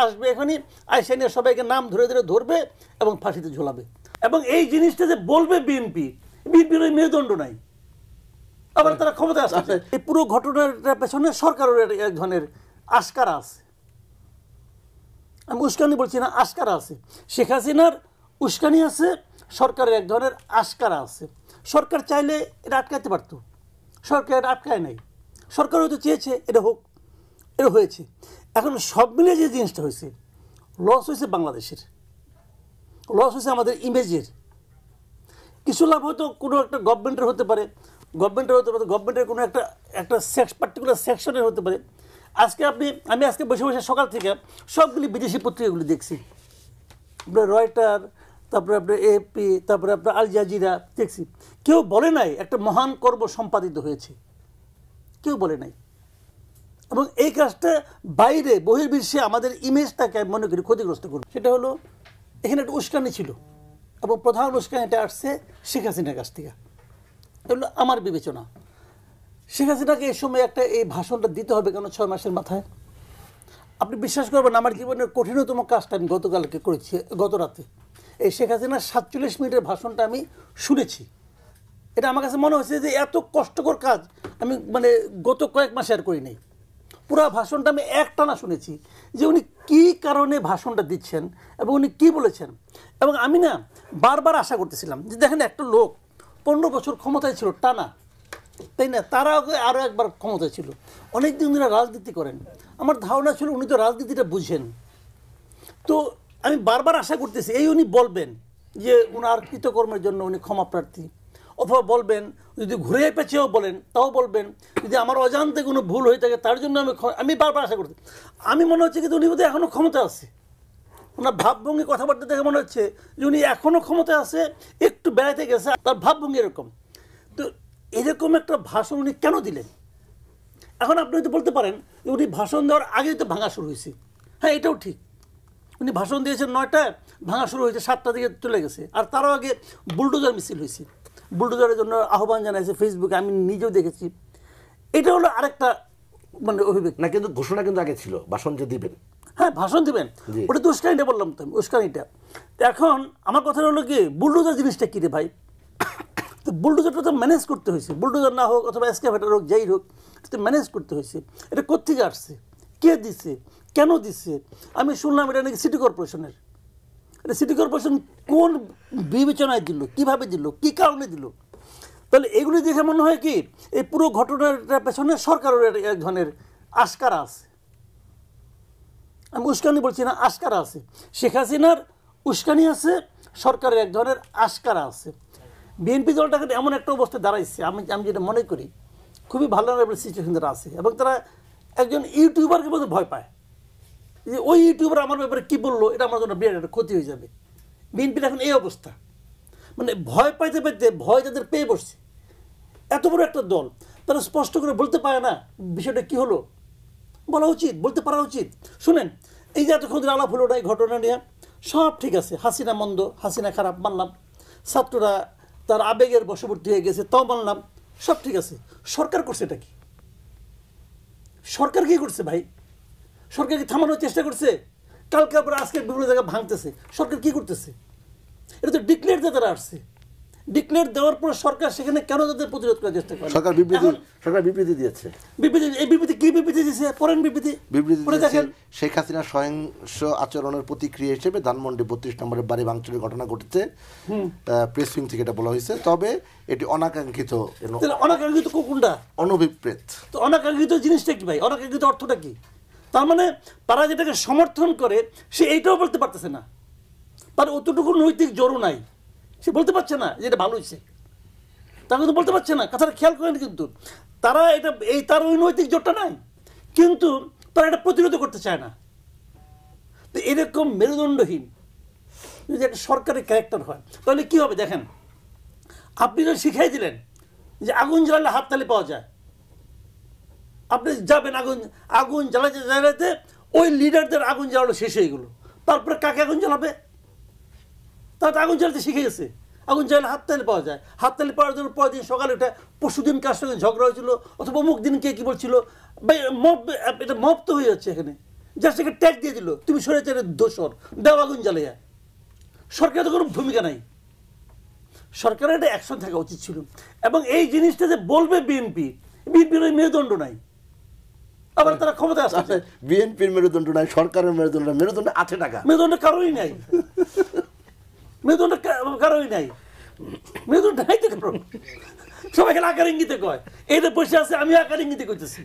আসবে এখনই, আইসা নিয়ে সবাইকে নাম ধরে ধরে ধরবে এবং ফাঁসিতে ঝোলাবে। এবং এই জিনিসটা যে বলবে বিএনপির ওই মেরুদণ্ড নাই, আবার তারা ক্ষমতায় আসছে। এই পুরো ঘটনাটার পেছনে সরকারের এক ধরনের আশকারা আছে। আমি উস্কানি বলছি না, আশকারা আছে। শেখ হাসিনার উস্কানি আছে, সরকারের এক ধরনের আশকারা আছে। সরকার চাইলে এটা আটকাইতে পারতো, সরকার এটা আটকায় নাই। সরকার হয়তো চেয়েছে এটা হোক, এটা হয়েছে। এখন সব মিলে যে জিনিসটা হয়েছে, লস হয়েছে বাংলাদেশের, লস হয়েছে আমাদের ইমেজের। কিছু লাভ হয়তো কোনো একটা গভর্নমেন্টের হতে পারে, গভর্নমেন্টের কোনো একটা পার্টিকুলার সেকশনের হতে পারে। আজকে আমি আজকে বসে বসে সকাল থেকে সবগুলি বিদেশি পত্রিকাগুলি দেখছি, আপনার রয়টার, তারপরে আপনার এপি, তারপরে আপনার আল জাজিরা দেখছি। কেউ বলে নাই একটা মহান কর্ম সম্পাদিত হয়েছে, কেউ বলে নাই। এবং এই কাজটা বাইরে বহির্বিশ্বে আমাদের ইমেজটাকে আমি মনে করি ক্ষতিগ্রস্ত করবে। সেটা হলো এখানে একটা উস্কানি ছিল, এবং প্রধান উস্কানিটা আসছে শেখ হাসিনার কাছ থেকে। এগুলো আমার বিবেচনা। শেখ হাসিনাকে এই সময় এই ভাষণটা দিতে হবে কেন 6 মাসের মাথায়? আপনি বিশ্বাস করবেন, আমার জীবনের কঠিনতম কাজটা আমি গতকালকে করেছি, গত রাতে। এই শেখ হাসিনার 47 মিনিটের ভাষণটা আমি শুনেছি। এটা আমার কাছে মনে হয়েছে যে এত কষ্টকর কাজ আমি গত কয়েক মাসে আর করি নাই। পুরো ভাষণটা আমি একটানা শুনেছি, যে উনি কী কারণে ভাষণটা দিচ্ছেন এবং উনি কী বলেছেন। এবং আমি বারবার আশা করতেছিলাম যে দেখেন, একটা লোক 15 বছর ক্ষমতায় ছিল টানা, তাই না? তারা আরও একবার ক্ষমতায় ছিল, অনেক দিন ধরে রাজনীতি করেন। আমার ধারণা ছিল উনি তো রাজনীতিটা বুঝেন। তো আমি বারবার আশা করতেছি উনি বলবেন যে উনার কৃতকর্মের জন্য উনি ক্ষমা প্রার্থী, অথবা বলবেন, যদি ঘুরে পেঁচেও বলেন তাও বলবেন, যদি আমার অজান্তে কোনো ভুল হয়ে থাকে তার জন্য আমি বারবার আশা করছি। আমি মনে হচ্ছে কিন্তু উনি বোধহয় এখনও ক্ষমতা আছে। ওনার ভাবভঙ্গি, কথাবার্তা দেখে মনে হচ্ছে যে উনি এখনও ক্ষমতায় আছে, একটু বেড়াতে গেছে, তার ভাবভঙ্গি এরকম। তো এরকম একটা ভাষণ উনি কেন দিলেন? এখন আপনি হয়তো বলতে পারেন যে উনি ভাষণ দেওয়ার আগেই তো ভাঙা শুরু হয়েছে। হ্যাঁ, এটাও ঠিক। উনি ভাষণ দিয়েছেন 9টায়, ভাঙা শুরু হয়েছে 7টার দিকে চলে গেছে। আর তারও আগে বুলডোজার মিছিল হয়েছে, বুলডোজারের জন্য আহ্বান জানাইছে ফেসবুকে, আমি নিজেও দেখেছি। এটা হলো আরেকটা অভিব্যক্তি না, কিন্তু ঘোষণা কিন্তু আগে ছিল ভাষণ যে দিবেন। হ্যাঁ, ভাষণ দিবেন, ওটা তো উস্কানিটা বললাম তো আমি, উস্কানিটা। এখন আমার কথা হলো কি, বুলডোজার জিনিসটা কী রে ভাই? তো বুলডোজারটা তো ম্যানেজ করতে হয়েছে, বুলডোজার না হোক অথবা এক্সকাভেটর হোক, যাই হোক, এটা ম্যানেজ করতে হয়েছে। এটা কোত্থেকে আসছে, কে দিচ্ছে, কেন দিচ্ছে? আমি শুনলাম এটা নাকি সিটি কর্পোরেশনের। এটা সিটি কর্পোরেশন কোন বিবেচনায় দিল, কিভাবে দিল, কী কারণে দিল? তাহলে এগুলি দেখে মনে হয় কি এই পুরো ঘটনাটার পেছনে সরকারের এক ধরনের আশকারা আছে। আমি উস্কানি বলছি না, আশকারা আছে। শেখ হাসিনার উস্কানি আছে, সরকারের এক ধরনের আশকারা আছে। বিএনপি দলটাকে এমন একটা অবস্থায় দাঁড়াইছে, আমি যেটা মনে করি খুবই ভালনারেবল সিচুয়েশন তারা আছে। এবং তারা একজন ইউটিউবারকে মধ্যে ভয় পায় যে ওই ইউটিউবার আমার ব্যাপারে কী বললো, এটা আমার জন্য বিরাট একটা ক্ষতি হয়ে যাবে। বিএনপির এখন এই অবস্থা, ভয় পাইতে পাইতে ভয় তাদের পেয়ে বসছে। এত বড় একটা দল, তারা স্পষ্ট করে বলতে পারে না বিষয়টা কী হলো। বলা উচিত, বলতে পারা উচিত। শুনেন, এই যে এতক্ষণ আলাপ হলো না এই ঘটনা নিয়ে, সব ঠিক আছে, হাসিনা মন্দ, হাসিনা খারাপ মানলাম, ছাত্ররা তার আবেগের বশবর্তী হয়ে গেছে তাও মানলাম, সব ঠিক আছে। সরকার করছে এটা কি? সরকার কি করছে ভাই? সরকার কি থামানোর চেষ্টা করছে? কালকে আবার আজকে বিভিন্ন জায়গায় ভাঙতেছে, সরকার কি করতেছে? এটা তো ডিক্লেয়ার দিয়ে তারা আসছে। ডিক্লেয়ার দেওয়ার পর সরকার সেখানে কেন তাদের প্রতিরোধ করার চেষ্টা করে? সরকার বিবৃতি দিয়েছে। এই বিবৃতি কি বিবৃতি দিয়েছে? পরেন বিবৃতি দেখেন। শেখ হাসিনার সহিংস আচরণের প্রতিক্রিয়া হিসেবে ধানমন্ডি 32 নম্বরের বাড়ি ভাঙচুরের ঘটনা ঘটেছে, প্রেস উইং থেকে এটা বলা হয়েছে। তবে এটি অনাকাঙ্ক্ষিত। অনাকাঙ্ক্ষিত কোনটা? অনভিপ্রেত। তো অনাকাঙ্ক্ষিত জিনিসটা কি ভাই? অনাকাঙ্ক্ষিত অর্থটা কি? তার মানে তারা যেটাকে সমর্থন করে সে এইটাও বলতে পারতেছে না, তার অতটুকু নৈতিক জোরও নাই, সে বলতে পারছে না যে এটা ভালো হয়েছে, তারা কিন্তু বলতে পারছে না। কথাটা খেয়াল করেন, কিন্তু তারা তার ওই নৈতিক জোরটা নাই, কিন্তু তারা এটা প্রতিরোধ করতে চায় না। তো এরকম মেরুদণ্ডহীন যদি একটা সরকারি ক্যারেক্টার হয় তাহলে কি হবে? দেখেন, আপনি তো শিখাই দিলেন যে আগুন জ্বালালে হাততালি পাওয়া যায়। আপনি যাবেন আগুন জ্বালাতে ওই লিডারদের আগুন জ্বালানো শেষ হয়ে গেলো, তারপরে কাকে আগুন জ্বালাবে? তারা আগুন জ্বালাতে শিখে গেছে। আগুন জ্বালালে হাততালি পাওয়া যায়, হাততালি পাওয়ার জন্য পরের দিন সকালে ওটা পরশুদিন কার সঙ্গে ঝগড়া হয়েছিল, অথবা অমুক দিন কে কী বলছিল, এটা মব তো হয়ে যাচ্ছে এখানে। জাস্ট একটা ট্যাগ দিয়ে দিল তুমি স্বৈরাচারের দোষর, দাও আগুন জ্বালিয়া। সরকারের তো কোনো ভূমিকা নাই, সরকারের একটা অ্যাকশন থাকা উচিত ছিল। এবং এই জিনিসটা যে বলবে বিএনপির ওই মেরুদণ্ড নাই, আবার তারা ক্ষমতায় আসছে। বিএনপির মেরুদণ্ড নাই, সরকারের মেরুদণ্ড আছে টাকা, মেরুদণ্ড কারোই নাই, মেরুদণ্ড কারোই নাই, মেরুদণ্ড নাই তো কারো। সবাই খেলে আকার ইঙ্গিতে কয়, এই যে বসে আছে আমি আকার ইঙ্গিতে কইতেছি,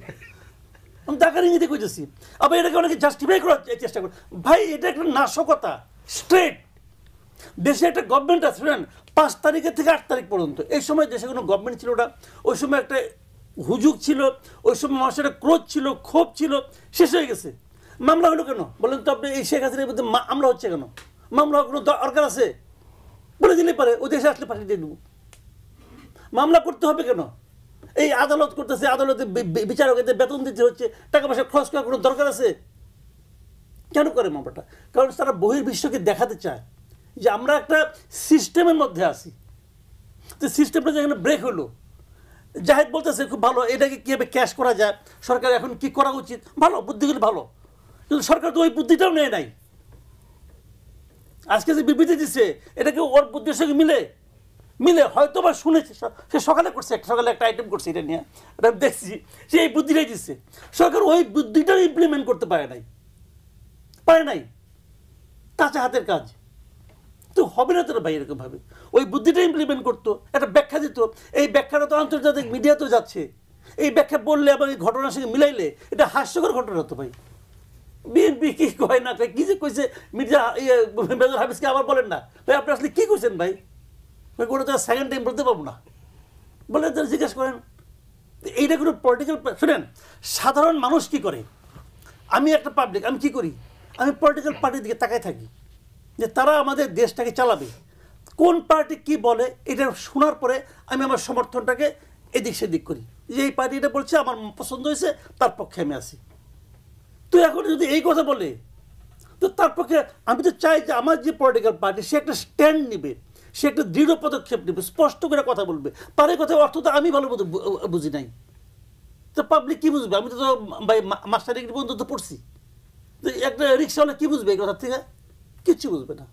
আমি তো আকার ইঙ্গিতে কইতেছি। আবার এটাকে অনেকে জাস্টিফাই করার চেষ্টা করে। ভাই এটা একটা নাশকতা স্ট্রেট। দেশে একটা গভর্নমেন্ট আছে, শুনেন 5 তারিখের থেকে 8 তারিখ পর্যন্ত, এই সময় দেশে কোনো গভর্নমেন্ট ছিল না। ওই সময় একটা হুজুগ ছিল, ওই সময় মানুষের একটা ক্রোধ ছিল, ক্ষোভ ছিল, শেষ হয়ে গেছে। মামলা হলো কেন বলেন তো আপনি? এই শেখ হাসিনার বিরুদ্ধে মামলা হচ্ছে কেন? মামলা কোনো দরকার আছে? বলে দিলে পারে, ও দেশে আসলে পাঠিয়ে দিয়ে দেবো। মামলা করতে হবে কেন? এই আদালত করতেছে, আদালতে বিচারকদের বেতন দিতে হচ্ছে, টাকা পয়সা খরচ করার কোনো দরকার আছে? কেন করে মামলাটা? কারণ তারা বহির্বিশ্বকে দেখাতে চায় যে আমরা একটা সিস্টেমের মধ্যে আছি। তো সিস্টেমটা যেখানে ব্রেক হলো, জাহেদ বলতেছে খুব ভালো, এটাকে কীভাবে ক্যাশ করা যায়, সরকার এখন কি করা উচিত, ভালো বুদ্ধিগুলো ভালো, কিন্তু সরকার তো ওই বুদ্ধিটাও নেয় নাই। আজকে যে বিবৃতি দিচ্ছে এটাকে ওর বুদ্ধির সঙ্গে মিলে হয়তো বা শুনেছে, সে সকালে করছে, সকালে একটা আইটেম করছে এটা নিয়ে, এটা দেখছি, সে এই বুদ্ধিটাই দিচ্ছে। সরকার ওই বুদ্ধিটাও ইমপ্লিমেন্ট করতে পারে নাই, কাঁচা হাতের কাজ তো হবে না তোর ভাই। এরকম ভাবে ওই বুদ্ধিটা ইমপ্লিমেন্ট করতো, একটা ব্যাখ্যা দিত। এই ব্যাখ্যাটা তো আন্তর্জাতিক মিডিয়াতেও যাচ্ছে। এই ব্যাখ্যা বললে আবার এই ঘটনার সঙ্গে মিলাইলে এটা হাস্যকর ঘটনা হতো ভাই। বিএনপি কি কয় না কয়, কি যে কইছে মির্জা মেজর হাফিজকে আবার বলেন না ভাই আপনি আসলে কি কইছেন ভাই, কোনো তো সেকেন্ড টাইম বলতে পারবো না, বলে তারা জিজ্ঞেস করেন। এইটা কোনো পলিটিক্যাল, শুনেন সাধারণ মানুষ কি করে, আমি একটা পাবলিক, আমি কি করি, আমি পলিটিক্যাল পার্টির দিকে তাকাই থাকি যে তারা আমাদের দেশটাকে চালাবে, কোন পার্টি কি বলে এটা শোনার পরে আমি আমার সমর্থনটাকে এদিক সেদিক করি, যে এই পার্টি এটা বলছে আমার পছন্দ হয়েছে, তার পক্ষে আমি আসি। তো এখন যদি এই কথা বলে, তো তার পক্ষে আমি তো চাই যে আমার যে পলিটিক্যাল পার্টি সে একটা স্ট্যান্ড নেবে, সে একটা দৃঢ় পদক্ষেপ নেবে, স্পষ্ট করে কথা বলবে। তার এই কথার অর্থ তো আমি ভালো মতো বুঝি নাই, তো পাবলিক কি বুঝবে? আমি তো ভাই মাস্টার ডিগ্রি পর্যন্ত তো পড়ছি, তো একটা রিক্সাওয়ালা কি বুঝবে এই কথার থেকে? কিচ্ছু বুঝবে না।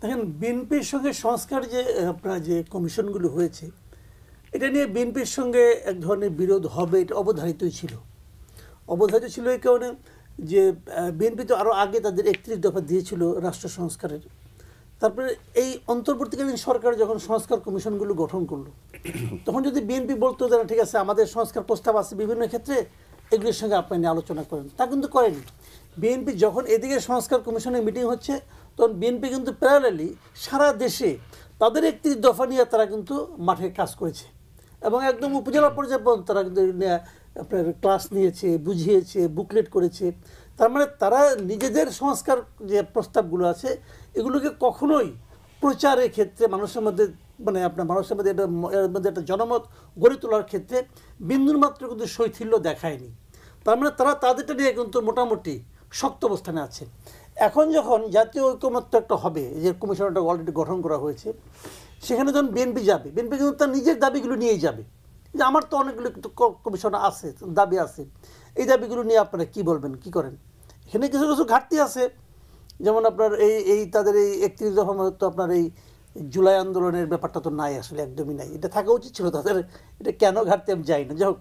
দেখেন বিএনপির সঙ্গে সংস্কার যে আপনার যে কমিশনগুলো হয়েছে, এটা নিয়ে বিএনপির সঙ্গে এক ধরনের বিরোধ হবে, এটা অবধারিতই ছিল। অবধারিত ছিল এই কারণে যে বিএনপি তো আরও আগে তাদের 31 দফা দিয়েছিল রাষ্ট্র সংস্কারের। তারপরে এই অন্তর্বর্তীকালীন সরকার যখন সংস্কার কমিশনগুলো গঠন করলো, তখন যদি বিএনপি বলতো যে ঠিক আছে আমাদের সংস্কার প্রস্তাব আছে বিভিন্ন ক্ষেত্রে, এগুলির সঙ্গে আপনি নিয়ে আলোচনা করেন, তা কিন্তু করেনি। বিএনপি যখন এদিকে সংস্কার কমিশনের মিটিং হচ্ছে, তখন বিএনপি কিন্তু প্যারালালি সারা দেশে তাদের 31 দফা নিয়ে তারা কিন্তু মাঠে কাজ করেছে, এবং একদম উপজেলা পর্যায়ে পর্যন্ত তারা কিন্তু আপনার ক্লাস নিয়েছে, বুঝিয়েছে, বুকলেট করেছে। তার মানে তারা নিজেদের সংস্কার যে প্রস্তাবগুলো আছে এগুলোকে কখনোই প্রচারের ক্ষেত্রে মানুষের মধ্যে মানে আপনার মানুষের মধ্যে এর মধ্যে একটা জনমত গড়ে তোলার ক্ষেত্রে বিন্দুর মাত্র কিন্তু শৈথিল্য দেখায়নি। তার মানে তারা তাদেরটা নিয়ে কিন্তু মোটামুটি শক্ত অবস্থানে আছে। এখন যখন জাতীয় ঐকমত্য একটা হবে, যে কমিশনটা অলরেডি গঠন করা হয়েছে, সেখানে যখন বিএনপি যাবে, বিএনপি কিন্তু তার নিজের দাবিগুলো নিয়েই যাবে, যে আমার তো অনেকগুলো কমিশন আছে, দাবি আছে, এই দাবিগুলো নিয়ে আপনারা কি বলবেন, কি করেন। এখানে কিছু কিছু ঘাটতি আছে, যেমন আপনার এই তাদের এই 31 দফা তো আপনার এই জুলাই আন্দোলনের ব্যাপারটা তো নাই, আসলে একদমই নাই, এটা থাকা উচিত ছিল তাদের, এটা কেন ঘাটতি আমি যাই না, যাই হোক।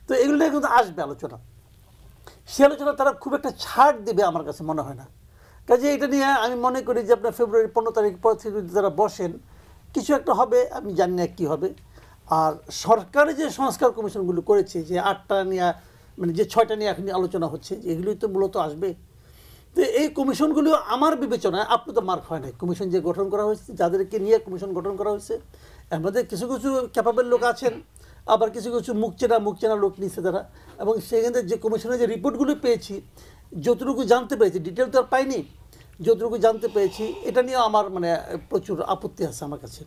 তো এগুলো নিয়ে কিন্তু আসবে আলোচনা, সে আলোচনা তারা খুব একটা ছাড় দেবে আমার কাছে মনে হয় না। কাজে এটা নিয়ে আমি মনে করি যে আপনার ফেব্রুয়ারি 15 তারিখ পর থেকে যদি তারা বসেন, কিছু একটা হবে, আমি জানি না কী হবে। আর সরকারে যে সংস্কার কমিশনগুলো করেছে, যে 8টা নিয়ে মানে যে 6টা নিয়ে এখন আলোচনা হচ্ছে, এগুলোই তো মূলত আসবে। তো এই কমিশনগুলো আমার বিবেচনায় আপনি তো মার্ক হয় নাই। কমিশন যে গঠন করা হয়েছে, যাদেরকে নিয়ে কমিশন গঠন করা হয়েছে, এর মধ্যে কিছু কিছু ক্যাপাবল লোক আছেন, আবার কিছু কিছু মুখ চেনা লোক নিচ্ছে তারা। এবং সেখানে যে কমিশনের যে রিপোর্টগুলো পেয়েছি, যতটুকু জানতে পেরেছি, ডিটেল তো আর পাইনি, যতটুকু জানতে পেরেছি, এটা নিয়ে আমার মানে প্রচুর আপত্তি আছে আমার কাছে।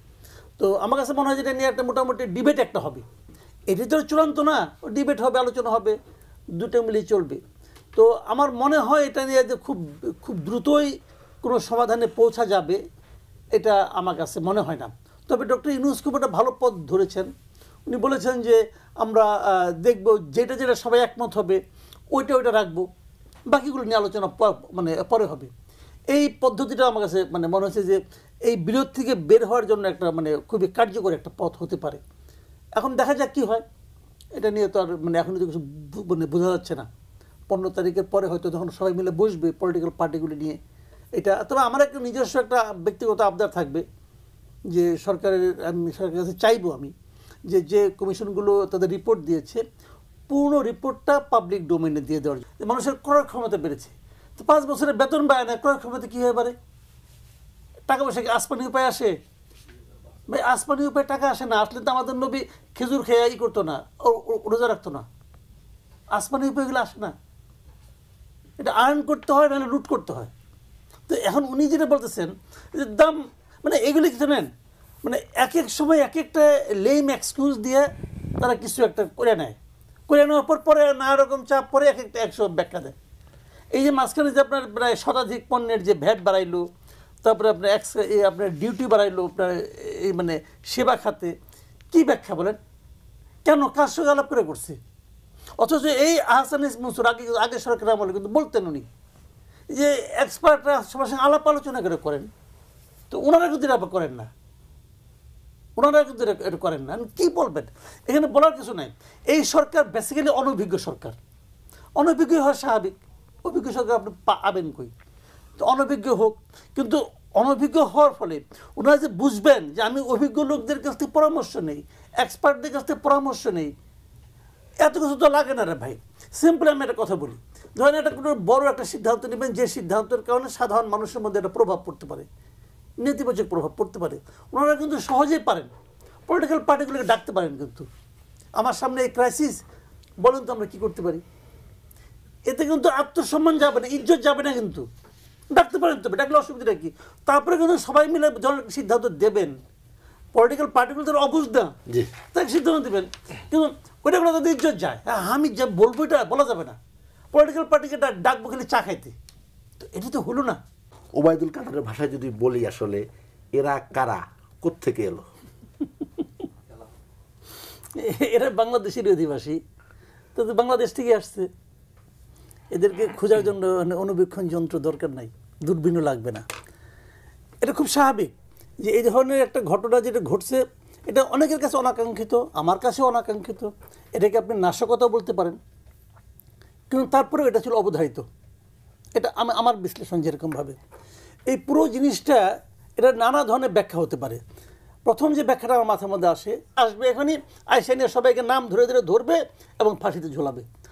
তো আমার কাছে মনে হয় যে এটা নিয়ে একটা মোটামুটি ডিবেট একটা হবে। এটি তো চূড়ান্ত না, ডিবেট হবে, আলোচনা হবে, দুটো মিলিয়ে চলবে। তো আমার মনে হয় এটা নিয়ে যে খুব খুব দ্রুতই কোনো সমাধানে পৌঁছা যাবে, এটা আমার কাছে মনে হয় না। তবে ডক্টর ইউনূস খুব একটা ভালো পথ ধরেছেন। উনি বলেছেন যে আমরা দেখব যেটা যেটা সবাই একমত হবে ওইটা রাখবো, বাকিগুলো নিয়ে আলোচনা মানে পরে হবে। এই পদ্ধতিটা আমার কাছে মানে মনে হচ্ছে যে এই বিরোধ থেকে বের হওয়ার জন্য একটা মানে খুবই কার্যকর একটা পথ হতে পারে। এখন দেখা যাক কি হয়, এটা নিয়ে তো আর মানে এখন তো কিছু মানে বোঝা যাচ্ছে না। 15 তারিখের পরে হয়তো যখন সবাই মিলে বসবে পলিটিক্যাল পার্টিগুলি নিয়ে এটা, তবে আমার একটা নিজস্ব একটা ব্যক্তিগত আবদার থাকবে যে আমি সরকারের কাছে চাইবো আমি যে যে কমিশনগুলো তাদের রিপোর্ট দিয়েছে পূর্ণ রিপোর্টটা পাবলিক ডোমেইনে দিয়ে দেওয়ার। মানুষের ক্রয় ক্ষমতা বেড়েছে, তো 5 বছরের বেতন বাড়ে না, ক্রয় ক্ষমতা কী হয়ে পারে? টাকা পয়সা কি আসমানি উপায় আসে? ভাই আসমানি উপায় টাকা আসে না, আসলে তো আমাদের নবী খেজুর খেয়ে ই করতো না, রোজা রাখতো না। আসমানি উপায়গুলো আসে না, এটা আর্ন করতে হয়, নাহলে লুট করতে হয়। তো এখন উনি যেটা বলতেছেন যে দাম মানে এগুলি কি জানেন, মানে এক এক সময় এক একটা লেম এক্সকিউজ দিয়ে তারা কিছু একটা করে নেয়, করে নেওয়ার পর পরে নানা রকম চাপ পরে এক একটা 100 ব্যাখ্যা দেয়। এই যে মাঝখানে যে আপনার প্রায় শতাধিক পণ্যের যে ভ্যাট বাড়াইলো, তারপরে আপনার আপনার ডিউটি বাড়াইলো আপনার এই মানে সেবা খাতে, কি ব্যাখ্যা বলেন? কেন, কার সঙ্গে আলাপ করে করছে? অথচ এই আহসান মনসুর আগে সরকার আমলে কিন্তু বলতেন উনি যে এক্সপার্টরা সবার সঙ্গে আলাপ আলোচনা করে করেন, তো ওনারা কিন্তু এটা করেন না, ওনারা কিন্তু এটা করেন না। কি বলবেন, এখানে বলার কিছু নাই। এই সরকার বেসিক্যালি অনভিজ্ঞ সরকার, অনভিজ্ঞ হওয়া স্বাভাবিক, অভিজ্ঞ সরকার আপনি পাবেন কই? তো অনভিজ্ঞ হোক, কিন্তু অনভিজ্ঞ হওয়ার ফলে ওনারা যে বুঝবেন যে আমি অভিজ্ঞ লোকদের কাছ থেকে পরামর্শ নেই, এক্সপার্টদের কাছ থেকে পরামর্শ নেই, এত কিছু তো লাগে না রে ভাই। সিম্পল আমি একটা কথা বলি, ধরেন একটা কোনো বড় একটা সিদ্ধান্ত নেবেন, যে সিদ্ধান্তের কারণে সাধারণ মানুষের মধ্যে একটা প্রভাব পড়তে পারে, নেতিবাচক প্রভাব পড়তে পারে, ওনারা কিন্তু সহজেই পারেন, পলিটিক্যাল পার্টিগুলোকে ডাকতে পারেন। কিন্তু আমার সামনে এই ক্রাইসিস, বলুন তো আমরা কী করতে পারি? এতে কিন্তু আত্মসম্মান যাবে না, ইজ্জত যাবে না, কিন্তু ডাকতে পারেন, তবে ডাকলে অসুবিধাটা কি? তারপরে কিন্তু সবাই মিলে সিদ্ধান্ত দেবেন, পলিটিক্যাল পার্টিগুলো তারা অবুঝ না, তাকে সিদ্ধান্ত দেবেন, কিন্তু ওইটা করে তাদের ইজ্জত যায়। আমি যা বলবো এটা বলা যাবে না, পলিটিক্যাল পার্টিকে ডাকবো খালি চা খাইতে, তো এটা তো হলো না। ওবায়দুল কাদেরের ভাষায় যদি বলি, আসলে এরা কারা, কোত্থেকে এলো? এরা বাংলাদেশেরই অধিবাসী, তো বাংলাদেশ থেকে আসছে, এদেরকে খোঁজার জন্য অনুবীক্ষণ যন্ত্র দরকার নাই, দূরবীনও লাগবে না। এটা খুব স্বাভাবিক যে এই ধরনের একটা ঘটনা যেটা ঘটছে, এটা অনেকের কাছে অনাকাঙ্ক্ষিত, আমার কাছেও অনাকাঙ্ক্ষিত, এটাকে আপনি নাশকতা বলতে পারেন, কিন্তু তারপরেও এটা ছিল অবধারিত। এটা আমার বিশ্লেষণ যেরকমভাবে, এই পুরো জিনিসটা এটা নানা ধরনের ব্যাখ্যা হতে পারে। প্রথম যে ব্যাখ্যাটা আমার মাথার মধ্যে আসবে, এখানে আইসা নিয়ে সবাইকে নাম ধরে ধরে ধরবে এবং ফাঁসিতে ঝোলাবে,